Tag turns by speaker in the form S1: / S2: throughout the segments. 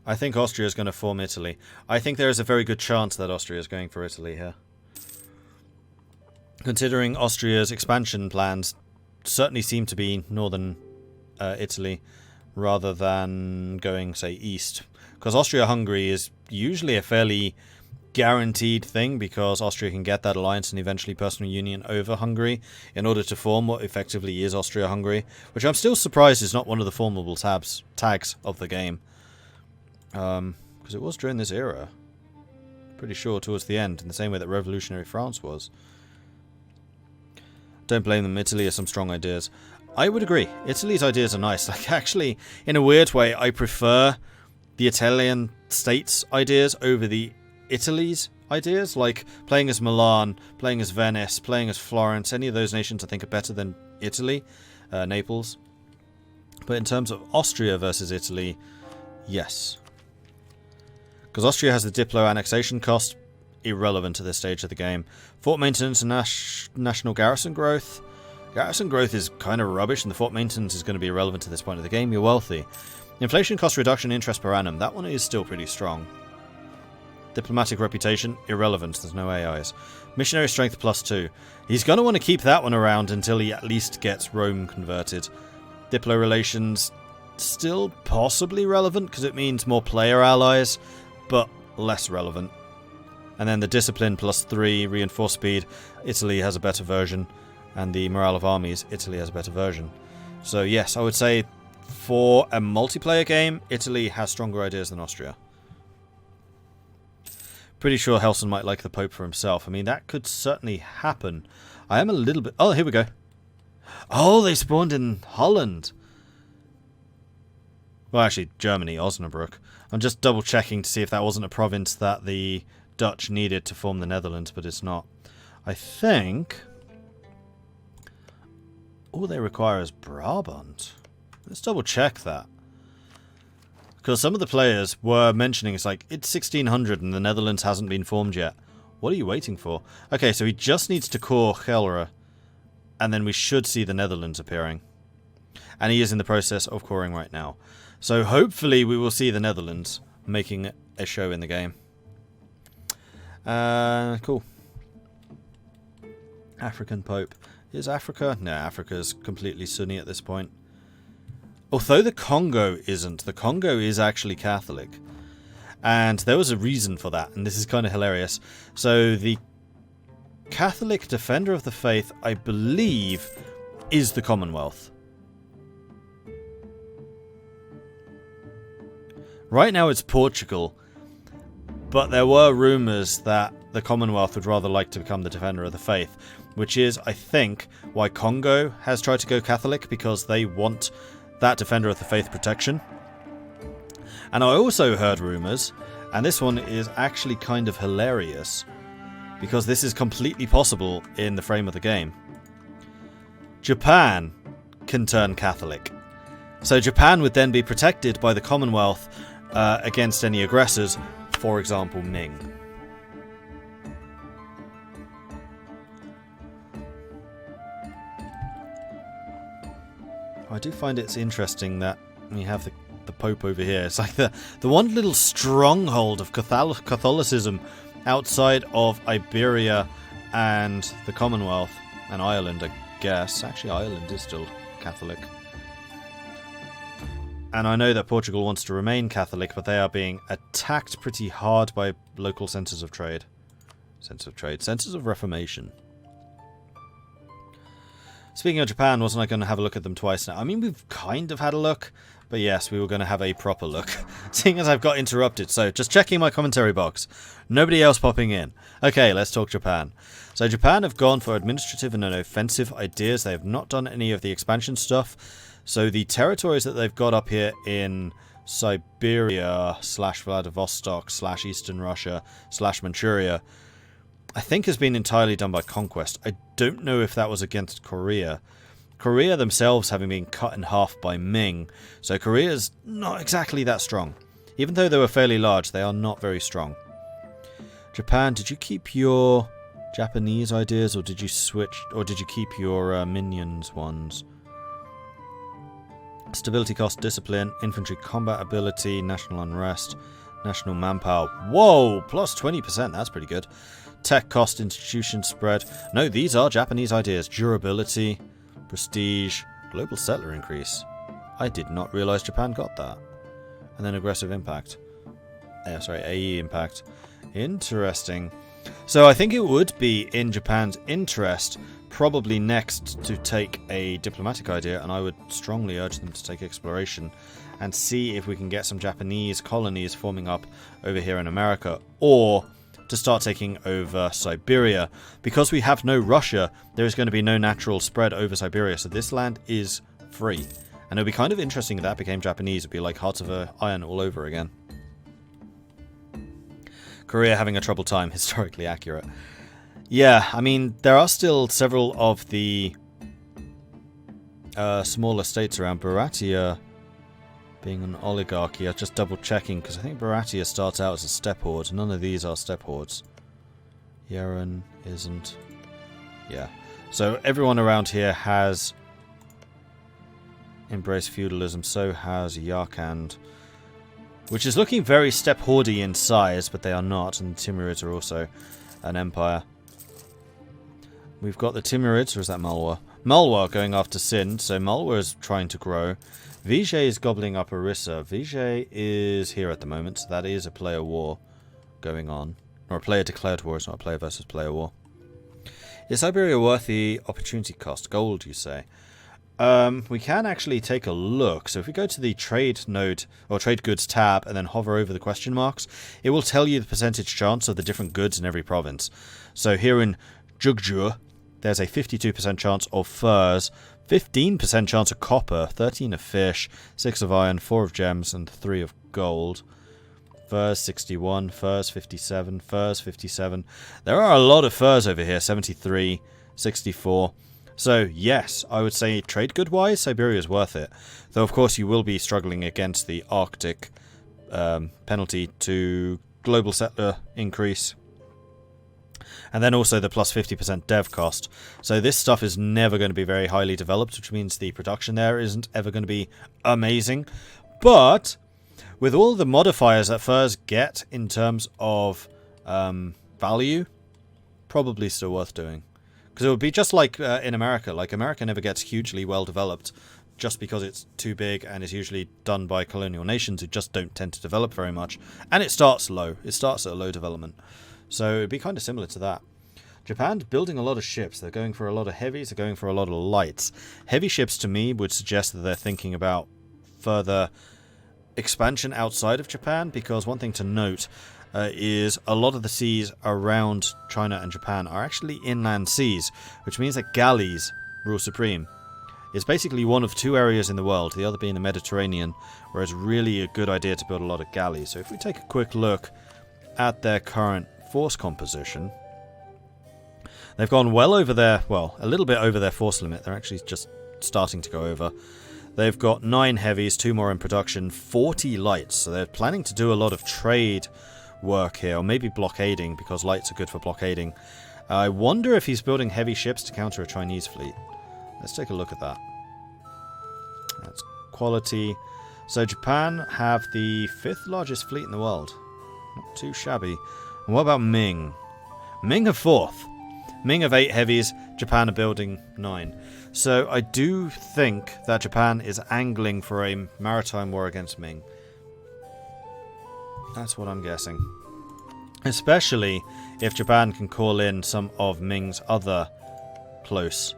S1: I think Austria is going to form Italy. I think there is a very good chance that Austria is going for Italy here. Considering Austria's expansion plans certainly seem to be northern Italy rather than going, say, east. Because Austria-Hungary is usually a fairly guaranteed thing because Austria can get that alliance and eventually personal union over Hungary in order to form what effectively is Austria-Hungary, which I'm still surprised is not one of the formable tags of the game. Because it was during this era. Pretty sure towards the end, in the same way that revolutionary France was. Don't blame them, Italy has some strong ideas. I would agree, Italy's ideas are nice. Like, actually, in a weird way, I prefer the Italian states' ideas over the Italy's ideas. Like, playing as Milan, playing as Venice, playing as Florence, any of those nations I think are better than Italy, Naples. But in terms of Austria versus Italy, yes. Because Austria has the Diplo annexation cost, irrelevant at this stage of the game. Fort maintenance and national garrison growth. Garrison growth is kind of rubbish, and the fort maintenance is going to be irrelevant at this point of the game. You're wealthy. Inflation cost reduction interest per annum. That one is still pretty strong. Diplomatic reputation, irrelevant. There's no AIs. Missionary strength +2. He's going to want to keep that one around until he at least gets Rome converted. Diplo relations, still possibly relevant because it means more player allies, but less relevant. And then the discipline +3, reinforced speed, Italy has a better version. And the morale of armies, Italy has a better version. So yes, I would say for a multiplayer game, Italy has stronger ideas than Austria. Pretty sure Helson might like the Pope for himself. I mean, that could certainly happen. I am a little bit... Oh, here we go. Oh, they spawned in Holland. Well, actually, Germany, Osnabrück. I'm just double checking to see if that wasn't a province that the Dutch needed to form the Netherlands, but it's not. I think... all they require is Brabant. Let's double check that. Because some of the players were mentioning it's like, it's 1600 and the Netherlands hasn't been formed yet. What are you waiting for? Okay, so he just needs to core Gelre. And then we should see the Netherlands appearing. And he is in the process of coring right now. So hopefully we will see the Netherlands making a show in the game. Cool. African Pope. Is Africa? No, Africa's completely Sunni at this point. Although the Congo isn't. The Congo is actually Catholic. And there was a reason for that, and this is kind of hilarious. So the Catholic Defender of the Faith, I believe, is the Commonwealth. Right now it's Portugal, but there were rumours that the Commonwealth would rather like to become the Defender of the Faith, which is, I think, why Congo has tried to go Catholic, because they want that Defender of the Faith protection. And I also heard rumours, and this one is actually kind of hilarious, because this is completely possible in the frame of the game. Japan can turn Catholic. So Japan would then be protected by the Commonwealth against any aggressors, for example Ming. I do find it's interesting that we have the Pope over here. It's like the one little stronghold of Catholicism outside of Iberia and the Commonwealth and Ireland, I guess. Actually, Ireland is still Catholic. And I know that Portugal wants to remain Catholic, but they are being attacked pretty hard by local centres of trade. Centres of Reformation. Speaking of Japan, wasn't I going to have a look at them twice now? I mean, we've kind of had a look, but yes, we were going to have a proper look. Seeing as I've got interrupted, so just checking my commentary box. Nobody else popping in. Okay, let's talk Japan. So Japan have gone for administrative and offensive ideas. They have not done any of the expansion stuff. So the territories that they've got up here in Siberia / Vladivostok / Eastern Russia / Manchuria, I think has been entirely done by conquest. I don't know if that was against Korea. Korea themselves having been cut in half by Ming, so Korea's not exactly that strong. Even though they were fairly large, they are not very strong. Japan, did you keep your Japanese ideas, or did you switch, or did you keep your minions ones? Stability cost, discipline, infantry combat ability, national unrest, national manpower. Whoa, plus 20%, that's pretty good. Tech cost, institution spread. No, these are Japanese ideas. Durability, prestige, global settler increase. I did not realize Japan got that. And then aggressive impact. AE impact. Interesting. So I think it would be in Japan's interest, probably next, to take a diplomatic idea, and I would strongly urge them to take exploration and see if we can get some Japanese colonies forming up over here in America, or to start taking over Siberia. Because we have no Russia, there is going to be no natural spread over Siberia, so this land is free. And it would be kind of interesting if that became Japanese. It would be like Hearts of Iron all over again. Korea having a troubled time, historically accurate. Yeah, I mean, there are still several of the smaller states around. Baratia being an oligarchy. I'm just double checking because I think Baratia starts out as a steppe horde. None of these are steppe hordes. Yeren isn't. Yeah. So everyone around here has embraced feudalism. So has Yarkand, which is looking very steppe horde-y in size, but they are not. And the Timurids are also an empire. We've got the Timurids, or is that Malwa? Malwa going after Sind, so Malwa is trying to grow. Vijay is gobbling up Orissa. Vijay is here at the moment, so that is a player war going on. Or a player declared war, it's not a player versus player war. Is Siberia worth the opportunity cost? Gold, you say? We can actually take a look. So if we go to the trade node, or trade goods tab, and then hover over the question marks, it will tell you the percentage chance of the different goods in every province. So here in Jugjur, there's a 52% chance of furs, 15% chance of copper, 13 of fish, 6 of iron, 4 of gems, and 3 of gold. Furs 61, furs 57, furs 57. There are a lot of furs over here, 73, 64. So yes, I would say trade good wise, Siberia is worth it. Though of course you will be struggling against the Arctic penalty to global settler increase. And then also the plus 50% dev cost. So this stuff is never going to be very highly developed, which means the production there isn't ever going to be amazing. But with all the modifiers that furs get in terms of value, probably still worth doing. Because it would be just like in America. Like America never gets hugely well developed just because it's too big and is usually done by colonial nations who just don't tend to develop very much. And it starts low. It starts at a low development. So it'd be kind of similar to that. Japan's building a lot of ships. They're going for a lot of heavies. They're going for a lot of lights. Heavy ships, to me, would suggest that they're thinking about further expansion outside of Japan. Because one thing to note is a lot of the seas around China and Japan are actually inland seas, which means that galleys rule supreme. It's basically one of two areas in the world, the other being the Mediterranean, where it's really a good idea to build a lot of galleys. So if we take a quick look at their current force composition, they've gone well over their, well, a little bit over their force limit. They're actually just starting to go over. They've got 9 heavies, 2 more in production, 40 lights. So they're planning to do a lot of trade work here, or maybe blockading, because lights are good for blockading. I wonder if he's building heavy ships to counter a Chinese fleet. Let's take a look at that. That's quality. So Japan have the 5th largest fleet in the world. Not too shabby. And what about Ming? Ming have 4th. Ming have 8 heavies. Japan are building 9. So I do think that Japan is angling for a maritime war against Ming. That's what I'm guessing. Especially if Japan can call in some of Ming's other close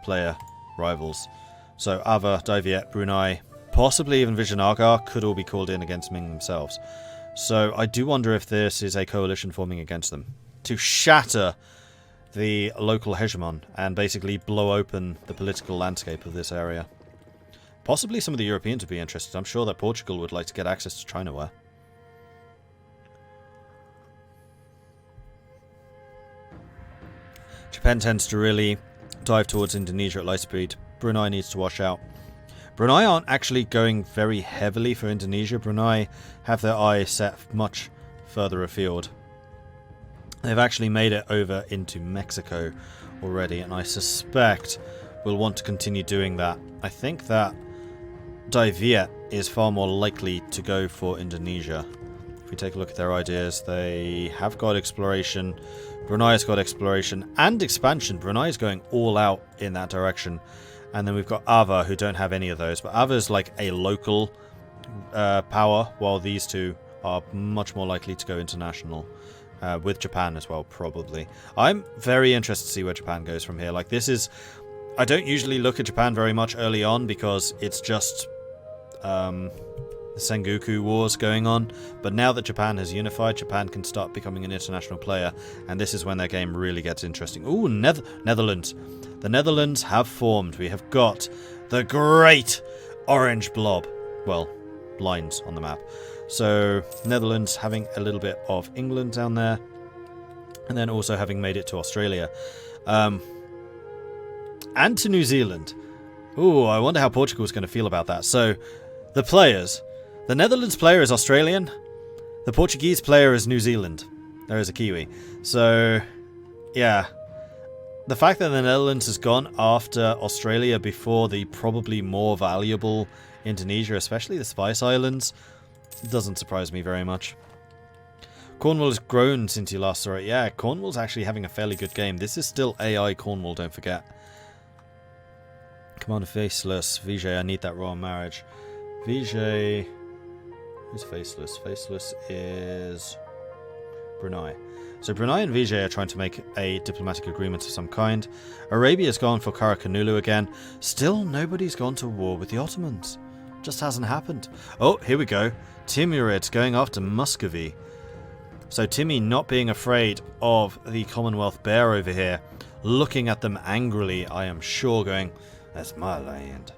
S1: player rivals. So Ava, Dai Viet, Brunei, possibly even Vijayanagar could all be called in against Ming themselves. So I do wonder if this is a coalition forming against them to shatter the local hegemon and basically blow open the political landscape of this area. Possibly some of the Europeans would be interested. I'm sure that Portugal would like to get access to Chinaware. Japan tends to really dive towards Indonesia at light speed. Brunei needs to wash out. Brunei aren't actually going very heavily for Indonesia. Brunei have their eye set much further afield. They've actually made it over into Mexico already, and I suspect will want to continue doing that. I think that Diviet is far more likely to go for Indonesia. If we take a look at their ideas, they have got exploration. Brunei's got exploration and expansion. Brunei's going all out in that direction. And then we've got Ava, who don't have any of those. But Ava is like a local power, while these two are much more likely to go international. With Japan as well, probably. I'm very interested to see where Japan goes from here. Like, this is... I don't usually look at Japan very much early on because it's just the Sengoku Wars going on. But now that Japan has unified, Japan can start becoming an international player. And this is when their game really gets interesting. Ooh, Netherlands. The Netherlands have formed. We have got the great orange blob. Well, lines on the map. So, Netherlands having a little bit of England down there. And then also having made it to Australia. And to New Zealand. Ooh, I wonder how Portugal's going to feel about that. So, the players. The Netherlands player is Australian. The Portuguese player is New Zealand. There is a Kiwi. So, yeah. The fact that the Netherlands has gone after Australia before the probably more valuable Indonesia, especially the Spice Islands, doesn't surprise me very much. Cornwall has grown since you last saw it. Yeah, Cornwall's actually having a fairly good game. This is still AI Cornwall, don't forget. Commander Faceless. Vijay, I need that royal marriage. Vijay... Who's Faceless? Faceless is... Brunei. So Brunei and Vijay are trying to make a diplomatic agreement of some kind. Arabia's gone for Karakanulu again. Still nobody's gone to war with the Ottomans. Just hasn't happened. Oh, here we go. Timurids going after Muscovy. So Timmy not being afraid of the Commonwealth bear over here, looking at them angrily, I am sure going, that's my land.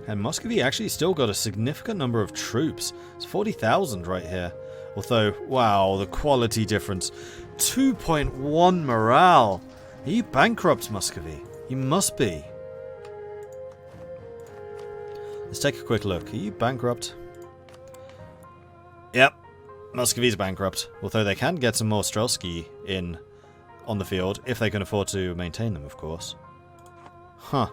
S1: And Muscovy actually still got a significant number of troops. It's 40,000 right here. Although, wow, the quality difference. 2.1 morale. Are you bankrupt, Muscovy? You must be. Let's take a quick look. Are you bankrupt? Yep. Muscovy's bankrupt. Although they can get some more Strelski in on the field, if they can afford to maintain them, of course. Huh.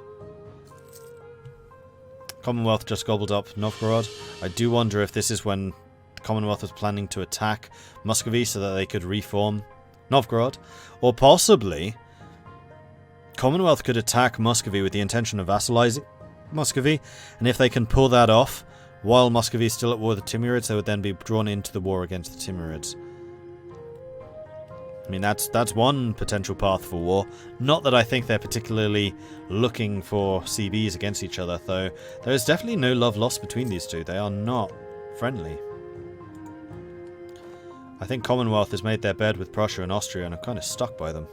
S1: Commonwealth just gobbled up Novgorod. I do wonder if this is when the Commonwealth was planning to attack Muscovy so that they could reform Novgorod. Or possibly, Commonwealth could attack Muscovy with the intention of vassalizing Muscovy, and if they can pull that off while Muscovy is still at war with the Timurids, they would then be drawn into the war against the Timurids. I mean, that's one potential path for war. Not that I think they're particularly looking for CBs against each other, though there is definitely no love lost between these two. They are not friendly. I think Commonwealth has made their bed with Prussia and Austria and are kind of stuck by them.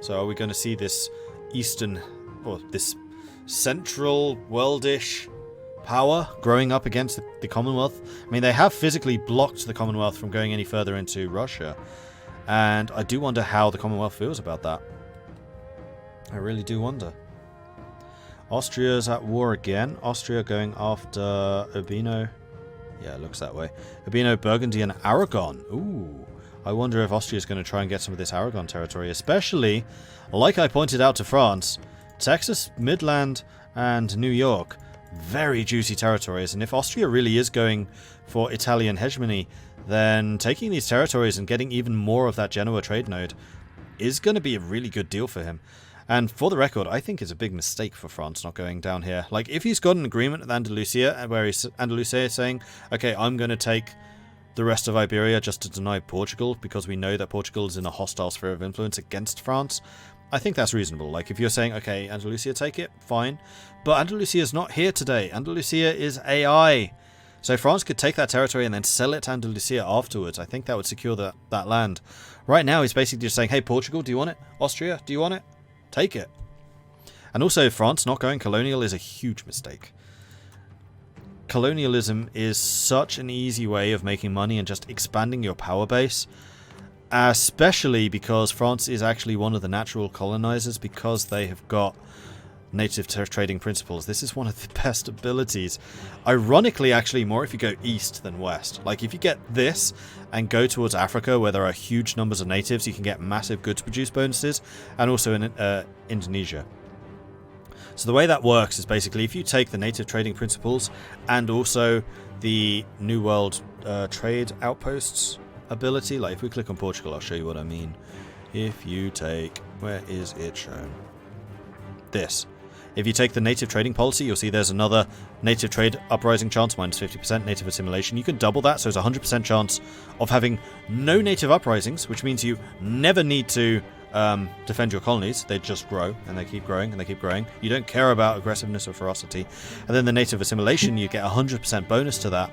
S1: So are we going to see this eastern, or this central worldish power growing up against the Commonwealth? I mean, they have physically blocked the Commonwealth from going any further into Russia. And I do wonder how the Commonwealth feels about that. I really do wonder. Austria's at war again. Austria going after Urbino. Yeah, it looks that way. Urbino, Burgundy, and Aragon. Ooh. I wonder if Austria's going to try and get some of this Aragon territory. Especially, like I pointed out to France, Texas, Midland, and New York. Very juicy territories. And if Austria really is going for Italian hegemony, then taking these territories and getting even more of that Genoa trade node is going to be a really good deal for him. And for the record, I think it's a big mistake for France not going down here. Like, if he's got an agreement with Andalusia, where Andalusia is saying, okay, I'm going to take the rest of Iberia just to deny Portugal, because we know that Portugal is in a hostile sphere of influence against France, I think that's reasonable. Like, if you're saying, okay, Andalusia, take it, fine. But Andalusia is not here today. Andalusia is AI. So France could take that territory and then sell it to Andalusia afterwards. I think that would secure that land. Right now, he's basically just saying, hey, Portugal, do you want it? Austria, do you want it? Take it. And also, France not going colonial is a huge mistake. Colonialism is such an easy way of making money and just expanding your power base. Especially because France is actually one of the natural colonizers, because they have got native trading principles. This is one of the best abilities. Ironically, actually, more if you go east than west. Like, if you get this and go towards Africa, where there are huge numbers of natives, you can get massive goods produce bonuses, and also in Indonesia. So the way that works is basically if you take the native trading principles and also the New World trade outposts ability, like if we click on Portugal, I'll show you what I mean. If you take, where is it shown? This. If you take the native trading policy, you'll see there's another native trade uprising chance, minus 50%, native assimilation. You can double that, so it's a 100% chance of having no native uprisings, which means you never need to defend your colonies. They just grow, and they keep growing, and they keep growing. You don't care about aggressiveness or ferocity. And then the native assimilation, you get a 100% bonus to that.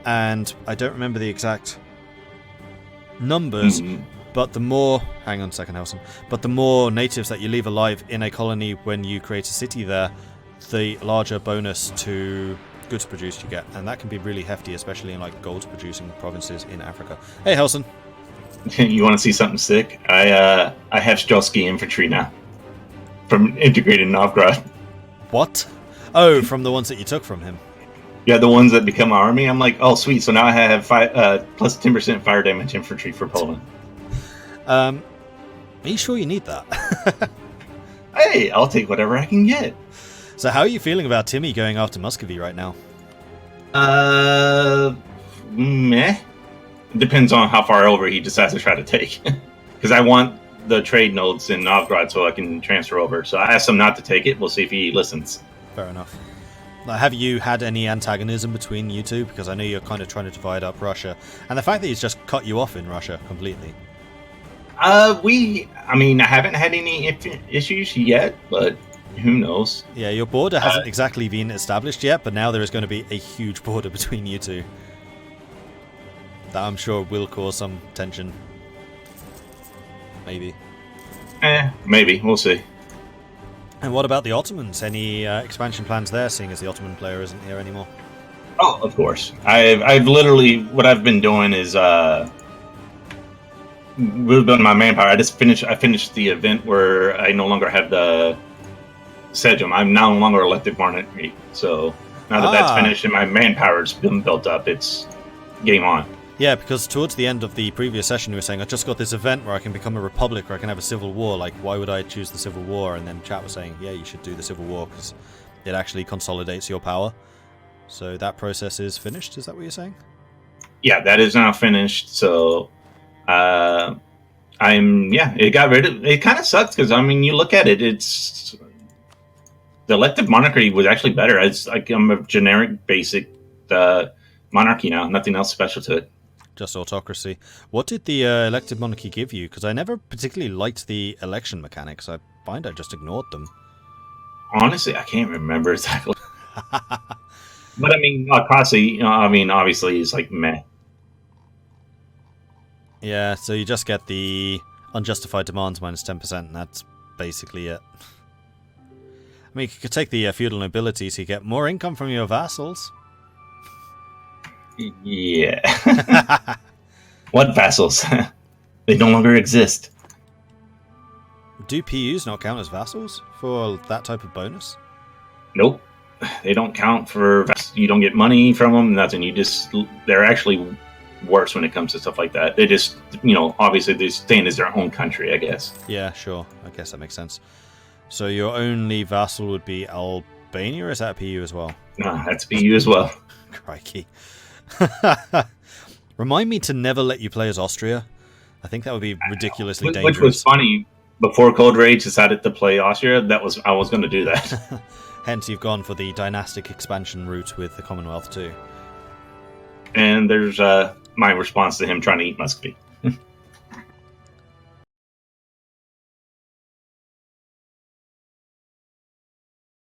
S1: And I don't remember the exact numbers, but the more... Hang on a second, Helson. But the more natives that you leave alive in a colony when you create a city there, the larger bonus to goods produced you get. And that can be really hefty, especially in like gold-producing provinces in Africa. Hey, Helson.
S2: You want to see something sick? I have Streltsky infantry now. From integrated Novgorod.
S1: What? Oh, from the ones that you took from him.
S2: Yeah, the ones that become army. I'm like, oh, sweet. So now I have plus 10% fire damage infantry for Poland.
S1: Are you sure you need that?
S2: Hey, I'll take whatever I can get.
S1: So how are you feeling about Timmy going after Muscovy right now?
S2: Meh. Depends on how far over he decides to try to take. Because I want the trade nodes in Novgorod so I can transfer over. So I asked him not to take it. We'll see if he listens.
S1: Fair enough. Have you had any antagonism between you two? Because I know you're kind of trying to divide up Russia. And the fact that he's just cut you off in Russia completely.
S2: I haven't had any issues yet, but who knows?
S1: Yeah, your border hasn't exactly been established yet, but now there is going to be a huge border between you two. That I'm sure will cause some tension. Maybe.
S2: Maybe. We'll see.
S1: And what about the Ottomans? Any expansion plans there, seeing as the Ottoman player isn't here anymore?
S2: Oh, of course. I've literally, what I've been doing is, rebuilding my manpower. I finished the event where I no longer have the Sejm. I'm no longer elected monarchy. So now that that's finished and my manpower's been built up, it's game on.
S1: Yeah, because towards the end of the previous session you were saying, I just got this event where I can become a republic, or I can have a civil war, like why would I choose the civil war? And then chat was saying, yeah, you should do the civil war because it actually consolidates your power. So that process is finished, is that what you're saying? Yeah,
S2: that is now finished, so it got rid of it. Kind of sucks because you look at it, it's the elective monarchy was actually better. It's like I'm a generic basic monarchy now, nothing else special to it.
S1: Just autocracy. What did the elected monarchy give you? Because I never particularly liked the election mechanics. I find I just ignored them.
S2: Honestly, I can't remember exactly. But autocracy, obviously is like meh.
S1: Yeah, so you just get the unjustified demands minus 10%, and that's basically it. You could take the feudal nobility so you get more income from your vassals.
S2: Yeah. What vassals? They no longer exist.
S1: Do PUs not count as vassals for that type of bonus?
S2: Nope. They don't count for... You don't get money from them, nothing. They're actually worse when it comes to stuff like that. They just, obviously they're staying as their own country, I guess.
S1: Yeah, sure. I guess that makes sense. So your only vassal would be Albania, or is that a PU as well?
S2: No, that's PU as well.
S1: Crikey. Remind me to never let you play as Austria. I think that would be ridiculously dangerous.
S2: Which was funny. Before Cold Rage decided to play Austria, I was going to do that.
S1: Hence, you've gone for the dynastic expansion route with the Commonwealth too.
S2: And there's my response to him trying to eat Muscovy.